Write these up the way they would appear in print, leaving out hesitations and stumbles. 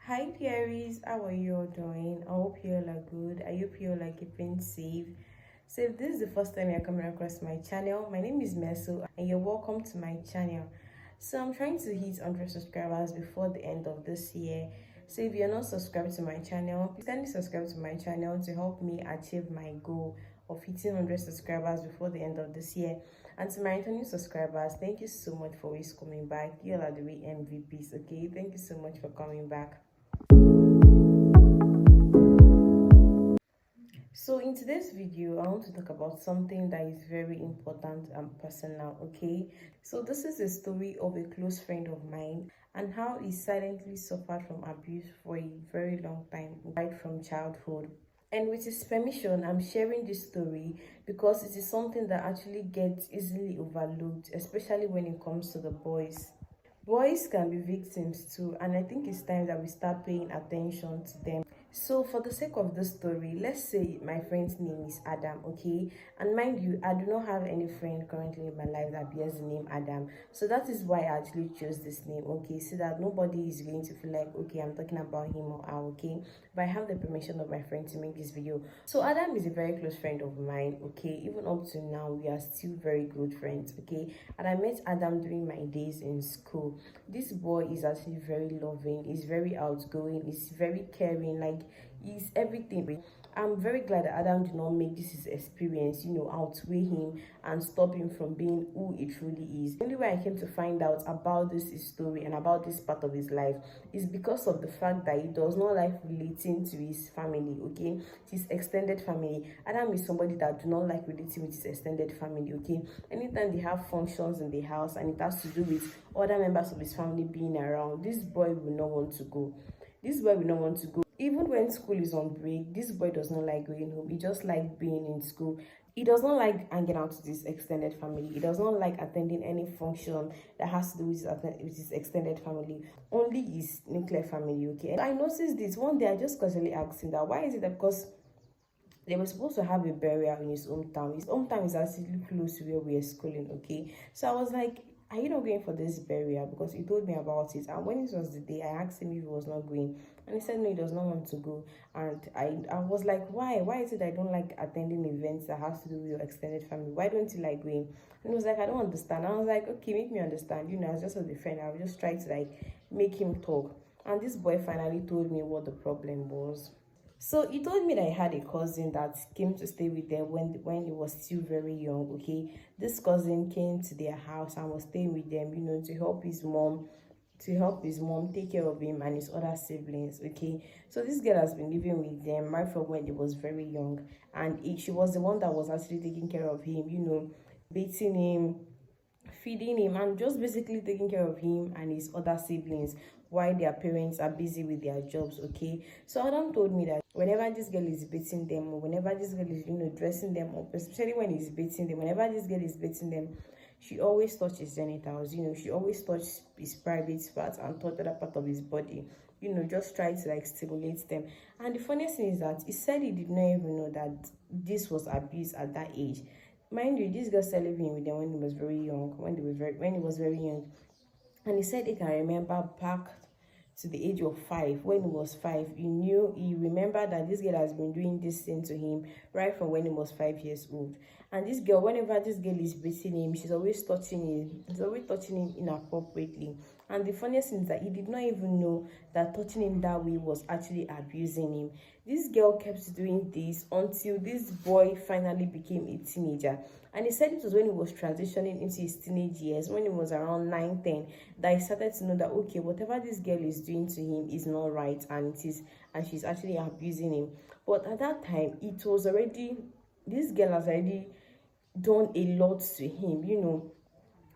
Hi dearies, how are you all doing? I hope you all are good. I hope you all are keeping safe. So if this is the first time you're coming across my channel, my name is Meso and you're welcome to my channel. So I'm trying to hit 100 subscribers before the end of this year. So if you're not subscribed to my channel, please kindly subscribe to my channel to help me achieve my goal of hitting 100 subscribers before the end of this year. And to my returning subscribers, thank you so much for always coming back. You all are the real MVPs, okay? Thank you so much for coming back. So in today's video, I want to talk about something that is very important and personal, okay? So this is a story of a close friend of mine and how he silently suffered from abuse for a very long time, right from childhood. And with his permission, I'm sharing this story because it is something that actually gets easily overlooked, especially when it comes to the boys. Boys can be victims too, and I think it's time that we start paying attention to them. So, for the sake of this story, let's say my friend's name is Adam, okay? And mind you, I do not have any friend currently in my life that bears the name Adam. So, that is why I actually chose this name, okay? So that nobody is going to feel like, okay, I'm talking about him or her, okay? But I have the permission of my friend to make this video. So, Adam is a very close friend of mine, okay? Even up to now, we are still very good friends, okay? And I met Adam during my days in school. This boy is actually very loving, he's very outgoing, he's very caring, like he's everything. I'm very glad that Adam did not make this his experience, outweigh him and stop him from being who he truly is. The only way I came to find out about this his story and about this part of his life is because of the fact that he does not like relating to his family, okay? His extended family. Adam is somebody that do not like relating with his extended family, okay? Anytime they have functions in the house and it has to do with other members of his family being around, this boy will not want to go. This boy will not want to go. Even when school is on break, this boy does not like going home. He just likes being in school. He does not like hanging out with his extended family. He does not like attending any function that has to do with his extended family. Only his nuclear family, okay? And I noticed this. One day I just casually asked him that, why is it that because they were supposed to have a burial in his hometown. His hometown is actually close to where we are schooling, okay? So I was like, are you not going for this burial? Because he told me about it. And when it was the day, I asked him if he was not going. And he said, no, he does not want to go. And I was like, why? Why is it I don't like attending events that has to do with your extended family? Why don't you like going? And he was like, I don't understand. And I was like, okay, make me understand. As just as a friend, I was just trying to like make him talk. And this boy finally told me what the problem was. So he told me that I had a cousin that came to stay with them when he was still very young, okay? This cousin came to their house and was staying with them, to help his mom take care of him and his other siblings, okay? So this girl has been living with them right from when he was very young, and she was the one that was actually taking care of him, bathing him, feeding him, and just basically taking care of him and his other siblings while their parents are busy with their jobs, okay? So Adam told me that whenever this girl is bathing them, or whenever this girl is dressing them up, especially when he's bathing them, whenever this girl is bathing them, she always touches genitals, she always touches his private parts and touch other part of his body, just try to like stimulate them. And the funniest thing is that he said he did not even know that this was abuse at that age. Mind you, this girl started living with them when he was very young, when he was very young. And he said he can remember back to the age of 5. When he was 5, he remembered that this girl has been doing this thing to him right from when he was 5 years old. And this girl, whenever this girl is beating him, she's always touching him. She's always touching him inappropriately. And the funniest thing is that he did not even know that touching him that way was actually abusing him. This girl kept doing this until this boy finally became a teenager. And he said it was when he was transitioning into his teenage years, when he was around 9, 10, that he started to know that, okay, whatever this girl is doing to him is not right, and she's actually abusing him. But at that time, this girl has already done a lot to him,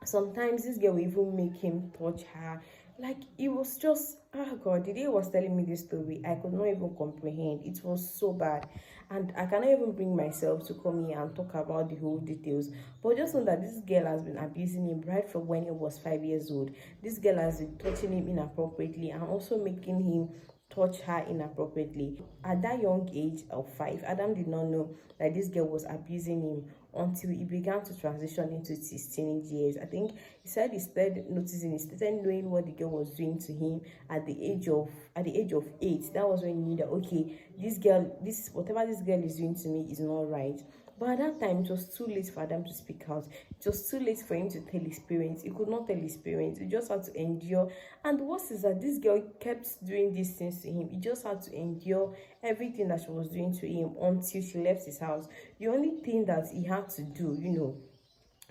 Sometimes this girl will even make him touch her. Like, it was just, oh God, the day he was telling me this story, I could not even comprehend. It was so bad. And I cannot even bring myself to come here and talk about the whole details. But just know that this girl has been abusing him right from when he was 5 years old. This girl has been touching him inappropriately and also making him touch her inappropriately. At that young age of 5, Adam did not know that this girl was abusing him until he began to transition into his teenage years. I think he said he started noticing, he started knowing what the girl was doing to him at the age of 8. That was when he knew that, okay, this girl, this whatever this girl is doing to me is not right. But at that time, it was too late for Adam to speak out. It was too late for him to tell his parents. He could not tell his parents. He just had to endure. And the worst is that this girl kept doing these things to him. He just had to endure everything that she was doing to him until she left his house. The only thing that he had to do,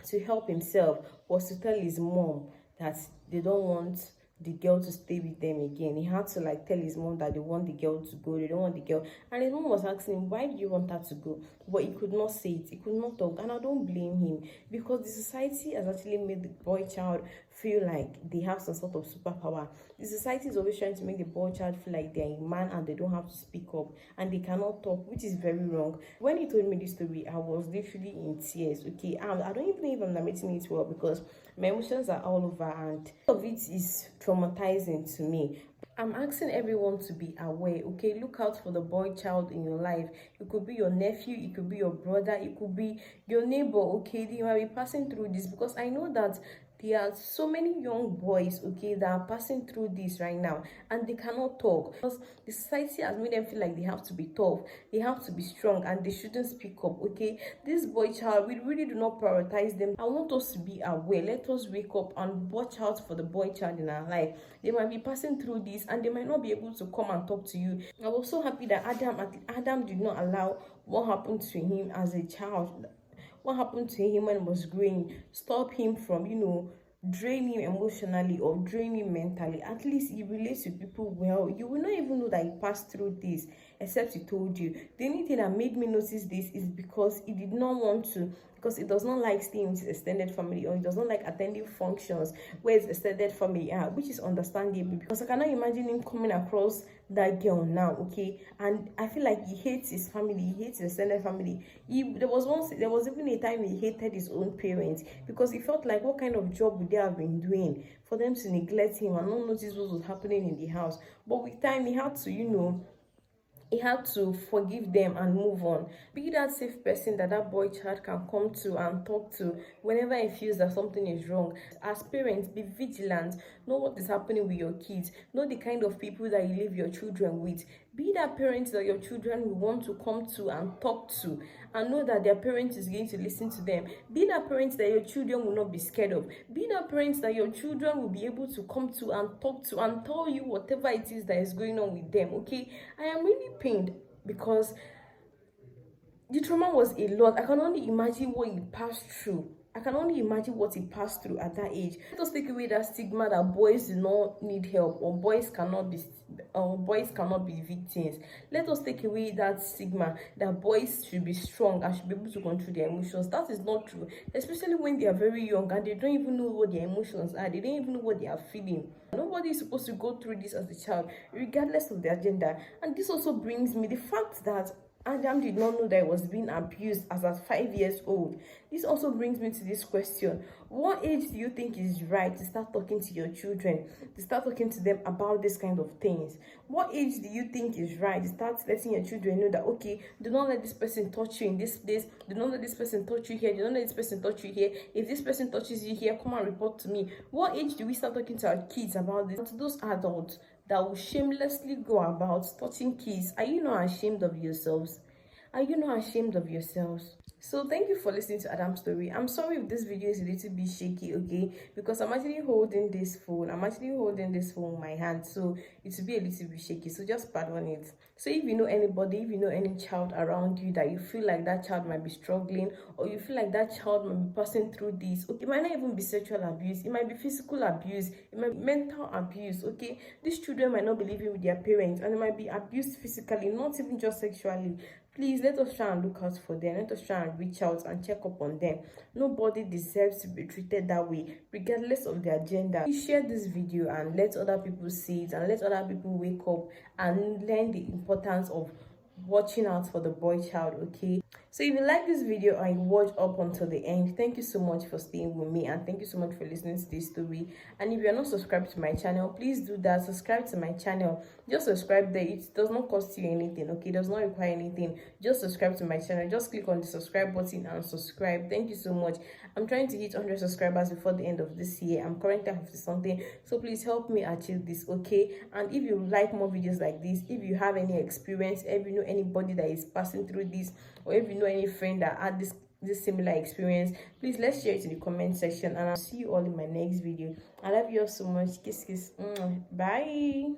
to help himself was to tell his mom that they don't want the girl to stay with them again. He had to tell his mom that they want the girl to go, they don't want the girl. And his mom was asking him, why do you want her to go? But he could not say it, he could not talk. And I don't blame him, because the society has actually made the boy child feel like they have some sort of superpower. The society is always trying to make the boy child feel like they're a man and they don't have to speak up and they cannot talk, which is very wrong. When he told me this story, I was literally in tears. Okay, I don't even know if I'm narrating it well, because my emotions are all over and all of it is traumatizing to me. I'm asking everyone to be aware, okay? Look out for the boy child in your life. It could be your nephew, it could be your brother, it could be your neighbor, okay? You might be passing through this, because I know that there are so many young boys, okay, that are passing through this right now and they cannot talk because the society has made them feel like they have to be tough, they have to be strong, and they shouldn't speak up, okay? This boy child, we really do not prioritize them. I want us to be aware. Let us wake up and watch out for the boy child in our life. They might be passing through this and they might not be able to come and talk to you. I was so happy that Adam did not allow what happened to him as a child, what happened to him when he was growing, stop him from, drain him emotionally or drain him mentally. At least he relates with people well. You will not even know that he passed through this except he told you. The only thing that made me notice this is because he did not want to, because he does not like staying with his extended family, or he does not like attending functions where his extended family are, which is understandable, because I cannot imagine him coming across that girl now, okay? And I feel like he hates his family, he hates his extended family. There was even a time he hated his own parents, because he felt like, what kind of job would they have been doing for them to neglect him and not notice what was happening in the house? But with time, he had to, he had to forgive them and move on. Be that safe person that boy child can come to and talk to whenever he feels that something is wrong. As parents, be vigilant. Know what is happening with your kids. Know the kind of people that you leave your children with. Be that parent that your children will want to come to and talk to, and know that their parent is going to listen to them. Be that parent that your children will not be scared of. Be that parent that your children will be able to come to and talk to and tell you whatever it is that is going on with them, okay? I am really pained because the trauma was a lot. I can only imagine what he passed through. I can only imagine what he passed through at that age. Let us take away that stigma that boys do not need help, or boys cannot be victims. Let us take away that stigma that boys should be strong and should be able to control their emotions. That is not true, especially when they are very young and they don't even know what their emotions are. They don't even know what they are feeling. Nobody is supposed to go through this as a child, regardless of their gender. And this also brings me the fact that Adam did not know that he was being abused as at 5 years old. This also brings me to this question. What age do you think is right to start talking to your children, to start talking to them about this kind of things? What age do you think is right to start letting your children know that, okay, do not let this person touch you in this place, do not let this person touch you here, do not let this person touch you here. If this person touches you here, come and report to me. What age do we start talking to our kids about this? To those adults that will shamelessly go about touching kids, are you not ashamed of yourselves? Are you not ashamed of yourselves? So thank you for listening to Adam's story. I'm sorry if this video is a little bit shaky, okay? Because I'm actually holding this phone. In my hand, so it will be a little bit shaky. So just pardon it. So if you know anybody, if you know any child around you that you feel like that child might be struggling, or you feel like that child might be passing through this, okay, it might not even be sexual abuse, it might be physical abuse, it might be mental abuse, okay? These children might not be living with their parents and they might be abused physically, not even just sexually. Please, let us try and look out for them. Let us try and reach out and check up on them. Nobody deserves to be treated that way, regardless of their gender. Please share this video and let other people see it, and let other people wake up and learn the importance of watching out for the boy child, okay? So if you like this video and you watch up until the end, thank you so much for staying with me, and thank you so much for listening to this story. And if you're not subscribed to my channel, please do that. Subscribe to my channel. Just subscribe there. It does not cost you anything, okay? It does not require anything. Just subscribe to my channel. Just click on the subscribe button and subscribe. Thank you so much. I'm trying to hit 100 subscribers before the end of this year. I'm currently at 50 something, so please help me achieve this, okay? And if you like more videos like this, if you have any experience, if you know anybody that is passing through this, or if you know any friend that had this similar experience, please let's share it in the comment section, and I'll see you all in my next video. I love you all so much. Kiss kiss. Bye.